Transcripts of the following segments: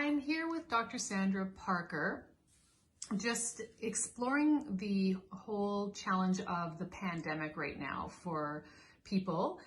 I'm here with Dr. Sandra Parker, just exploring the whole challenge of the pandemic right now for people.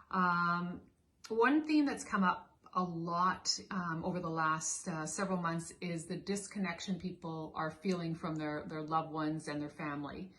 One theme that's come up a lot over the last several months is the disconnection people are feeling from their loved ones and their family.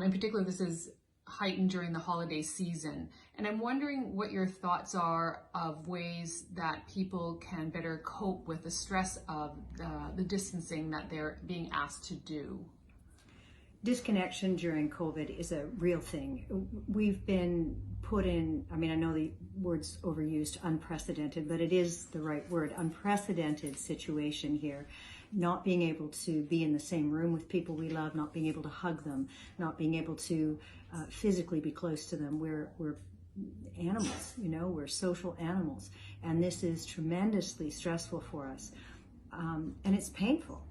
In particular, this is heightened during the holiday season. And I'm wondering what your thoughts are of ways that people can better cope with the stress of the distancing that they're being asked to do. Disconnection during COVID is a real thing. We've been put in, I know the word's overused, unprecedented, but it is the right word, unprecedented situation here. Not being able to be in the same room with people we love, not being able to hug them, not being able to physically be close to them. We're animals, we're social animals. And this is tremendously stressful for us. And it's painful.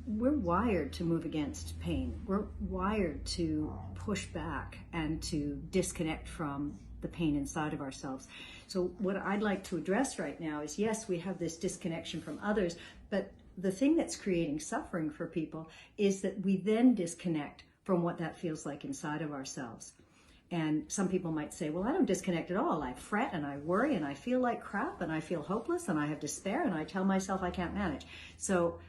We're wired to move against pain. We're wired to push back and to disconnect from the pain inside of ourselves. So what I'd like to address right now is, yes, we have this disconnection from others, but the thing that's creating suffering for people is that we then disconnect from what that feels like inside of ourselves. And some people might say, well, I don't disconnect at all. I fret and I worry and I feel like crap and I feel hopeless and I have despair and I tell myself I can't manage. So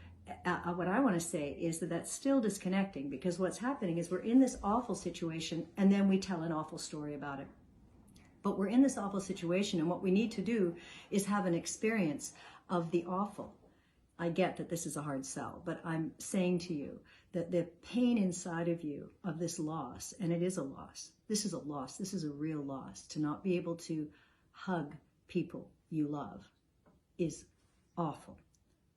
what I want to say is that that's still disconnecting, because what's happening is we're in this awful situation and then we tell an awful story about it. But we're in this awful situation, and what we need to do is have an experience of the awful. I get that this is a hard sell, but I'm saying to you that the pain inside of you of this loss, and it is a loss, this is a loss, this is a real loss, to not be able to hug people you love is awful.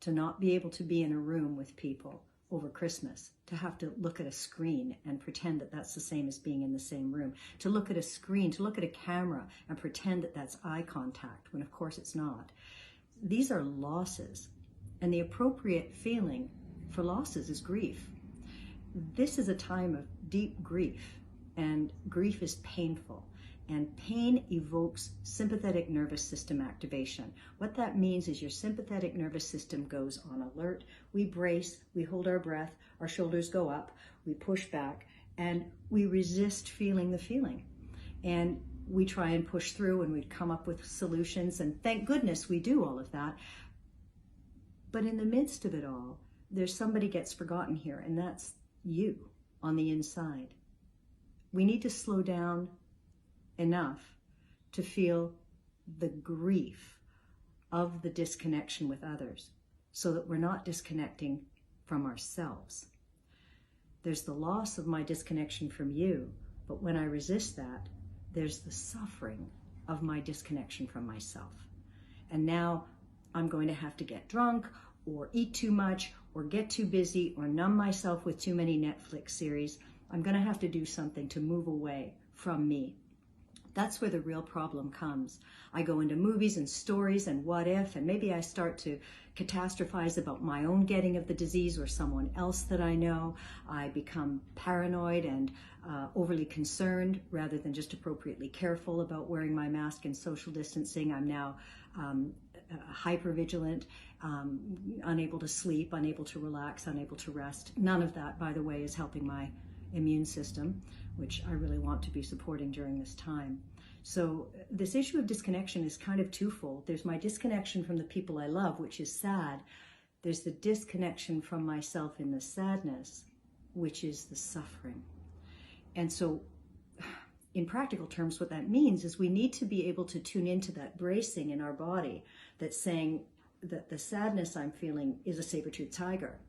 To not be able to be in a room with people over Christmas, to have to look at a screen and pretend that that's the same as being in the same room, to look at a screen, to look at a camera and pretend that that's eye contact, when of course it's not. These are losses, and the appropriate feeling for losses is grief. This is a time of deep grief, and grief is painful. And pain evokes sympathetic nervous system activation. What that means is your sympathetic nervous system goes on alert. We brace, we hold our breath, our shoulders go up, we push back, and we resist feeling the feeling. And we try and push through, and we come up with solutions, and thank goodness we do all of that. But in the midst of it all, there's somebody gets forgotten here, and that's you on the inside. We need to slow down enough to feel the grief of the disconnection with others, so that we're not disconnecting from ourselves. There's the loss of my disconnection from you, but when I resist that, there's the suffering of my disconnection from myself. And now I'm going to have to get drunk or eat too much or get too busy or numb myself with too many Netflix series. I'm going to have to do something to move away from me. That's where the real problem comes. I go into movies and stories and what if, and maybe I start to catastrophize about my own getting of the disease or someone else that I know. I become paranoid and overly concerned rather than just appropriately careful about wearing my mask and social distancing. I'm now hypervigilant, unable to sleep, unable to relax, unable to rest. None of that, by the way, is helping my immune system, which I really want to be supporting during this time. So this issue of disconnection is kind of twofold. There's my disconnection from the people I love, which is sad. There's the disconnection from myself in the sadness, which is the suffering. And so in practical terms, what that means is we need to be able to tune into that bracing in our body that's saying that the sadness I'm feeling is a saber-toothed tiger.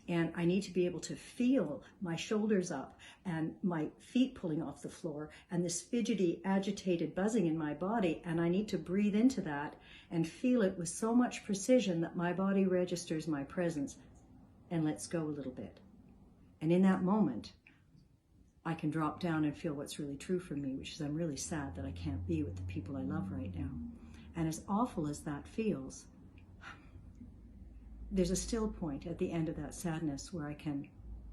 And I need to be able to feel my shoulders up and my feet pulling off the floor and this fidgety, agitated buzzing in my body. And I need to breathe into that and feel it with so much precision that my body registers my presence and lets go a little bit. And in that moment, I can drop down and feel what's really true for me, which is I'm really sad that I can't be with the people I love right now. And as awful as that feels, there's a still point at the end of that sadness where I can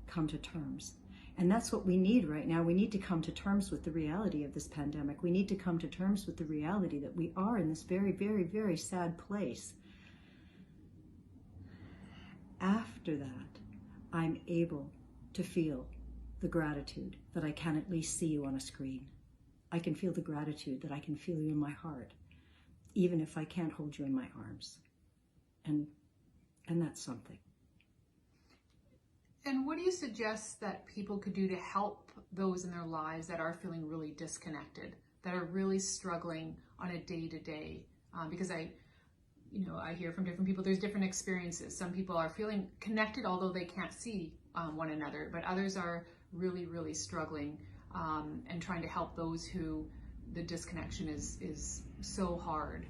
come to terms. And that's what we need right now. We need to come to terms with the reality of this pandemic. We need to come to terms with the reality that we are in this very, very, very sad place. after that, I'm able to feel the gratitude that I can at least see you on a screen. I can feel the gratitude that I can feel you in my heart, even if I can't hold you in my arms. And that's something. And what do you suggest that people could do to help those in their lives that are feeling really disconnected, that are really struggling on a day-to-day? Because I hear from different people, there's different experiences. Some people are feeling connected, although they can't see one another, but others are really, really struggling and trying to help those who the disconnection is so hard.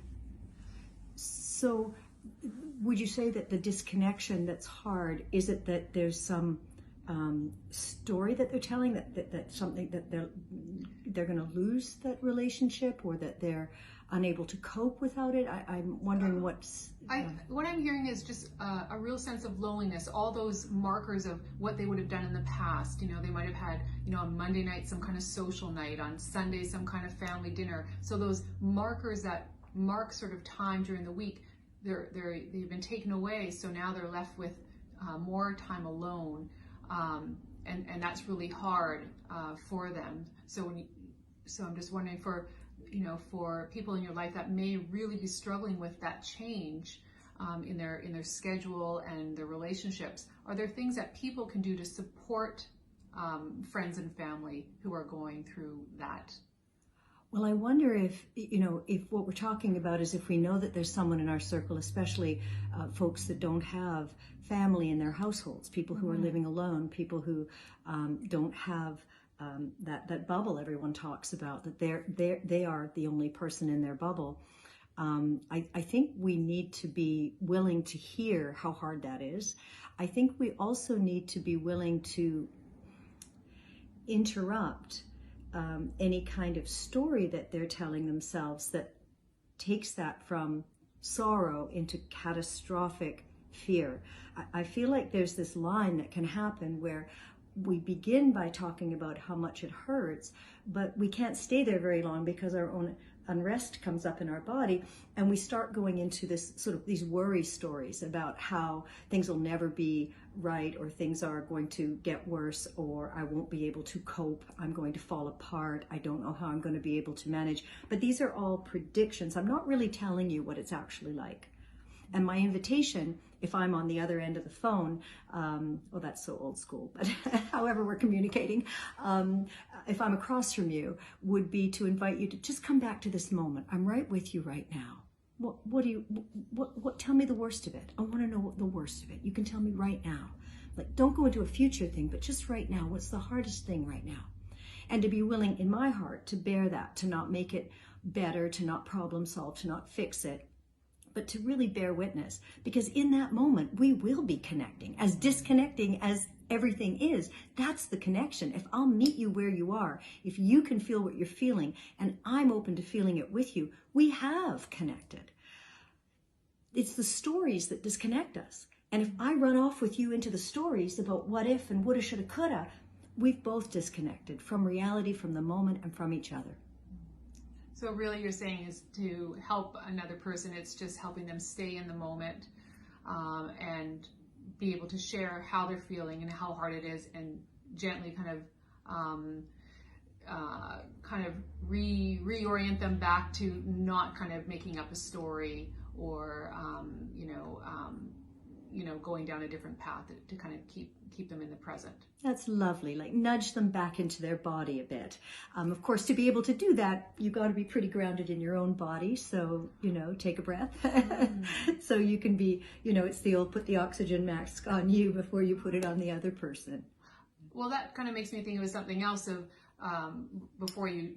So would you say that the disconnection that's hard, is it that there's some story that they're telling, that something that they're going to lose that relationship, or that they're unable to cope without it? I'm wondering what's... What I'm hearing is just a real sense of loneliness, all those markers of what they would have done in the past. They might have had, on Monday night, some kind of social night, on Sunday, some kind of family dinner. So those markers that mark sort of time during the week, they've been taken away. So now they're left with more time alone. And that's really hard for them. So I'm just wondering, for people in your life that may really be struggling with that change in their schedule and their relationships, are there things that people can do to support friends and family who are going through that? Well, I wonder if what we're talking about is if we know that there's someone in our circle, especially folks that don't have family in their households, people who are living alone, people who don't have that bubble everyone talks about, that they are the only person in their bubble. I think we need to be willing to hear how hard that is. I think we also need to be willing to interrupt any kind of story that they're telling themselves that takes that from sorrow into catastrophic fear. I feel like there's this line that can happen where we begin by talking about how much it hurts, but we can't stay there very long because our own unrest comes up in our body, and we start going into this sort of these worry stories about how things will never be right, or things are going to get worse, or I won't be able to cope, I'm going to fall apart, I don't know how I'm going to be able to manage. But these are all predictions. I'm not really telling you what it's actually like. And my invitation, if I'm on the other end of the phone, well, that's so old school, but however we're communicating, if I'm across from you, would be to invite you to just come back to this moment. I'm right with you right now. Tell me the worst of it. I want to know the worst of it. You can tell me right now. Like, don't go into a future thing, but just right now. What's the hardest thing right now? And to be willing in my heart to bear that, to not make it better, to not problem solve, to not fix it, but to really bear witness, because in that moment we will be connecting. As disconnecting as everything is, that's the connection. If I'll meet you where you are, if you can feel what you're feeling and I'm open to feeling it with you, we have connected. It's the stories that disconnect us. And if I run off with you into the stories about what if and woulda, shoulda, coulda, we've both disconnected from reality, from the moment, and from each other. So really you're saying is to help another person, it's just helping them stay in the moment and be able to share how they're feeling and how hard it is, and gently kind of reorient them back to not kind of making up a story or going down a different path to kind of keep them in the present. That's lovely. Like, nudge them back into their body a bit. Of course, to be able to do that, you've got to be pretty grounded in your own body. So, take a breath. So you can be, it's the old put the oxygen mask on you before you put it on the other person. Well, that kind of makes me think of something else of before you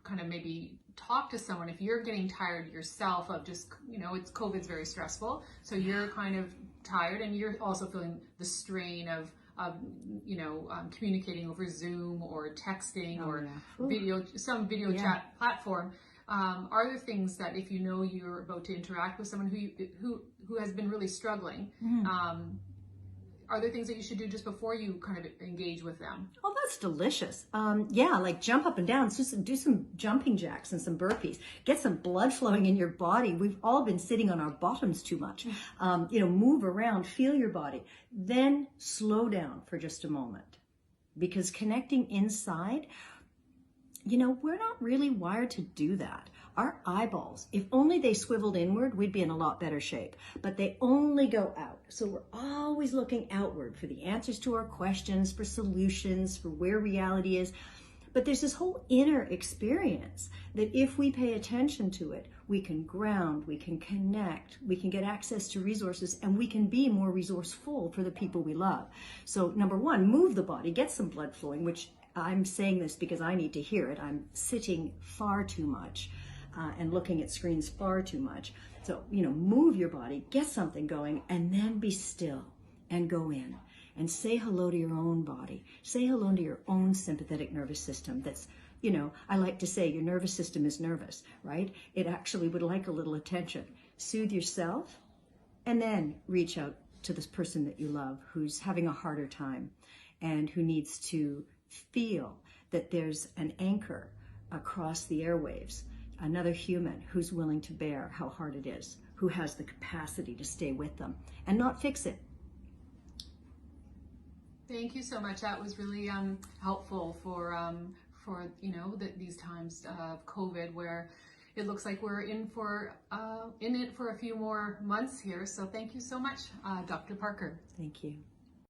kind of maybe talk to someone, if you're getting tired yourself of just, it's COVID's very stressful. So you're kind of tired and you're also feeling the strain of communicating over Zoom or texting or some video chat platform. Are there things that if you're about to interact with someone who has been really struggling, are there things that you should do just before you kind of engage with them? Oh, that's delicious. Yeah, like jump up and down, do some jumping jacks and some burpees. Get some blood flowing in your body. We've all been sitting on our bottoms too much. Move around, feel your body. Then slow down for just a moment. Because connecting inside, we're not really wired to do that. Our eyeballs, if only they swiveled inward, we'd be in a lot better shape. But they only go out. So we're always looking outward for the answers to our questions, for solutions, for where reality is. But there's this whole inner experience that if we pay attention to it, we can ground, we can connect, we can get access to resources, and we can be more resourceful for the people we love. So number one, move the body, get some blood flowing, which I'm saying this because I need to hear it. I'm sitting far too much and looking at screens far too much. So, move your body, get something going, and then be still and go in and say hello to your own body. Say hello to your own sympathetic nervous system. That's, I like to say your nervous system is nervous, right? It actually would like a little attention. Soothe yourself and then reach out to this person that you love who's having a harder time and who needs to feel that there's an anchor across the airwaves, another human who's willing to bear how hard it is, who has the capacity to stay with them and not fix it. Thank you so much. That was really helpful for these times of COVID, where it looks like we're in it for a few more months here. So thank you so much, Dr. Parker. Thank you.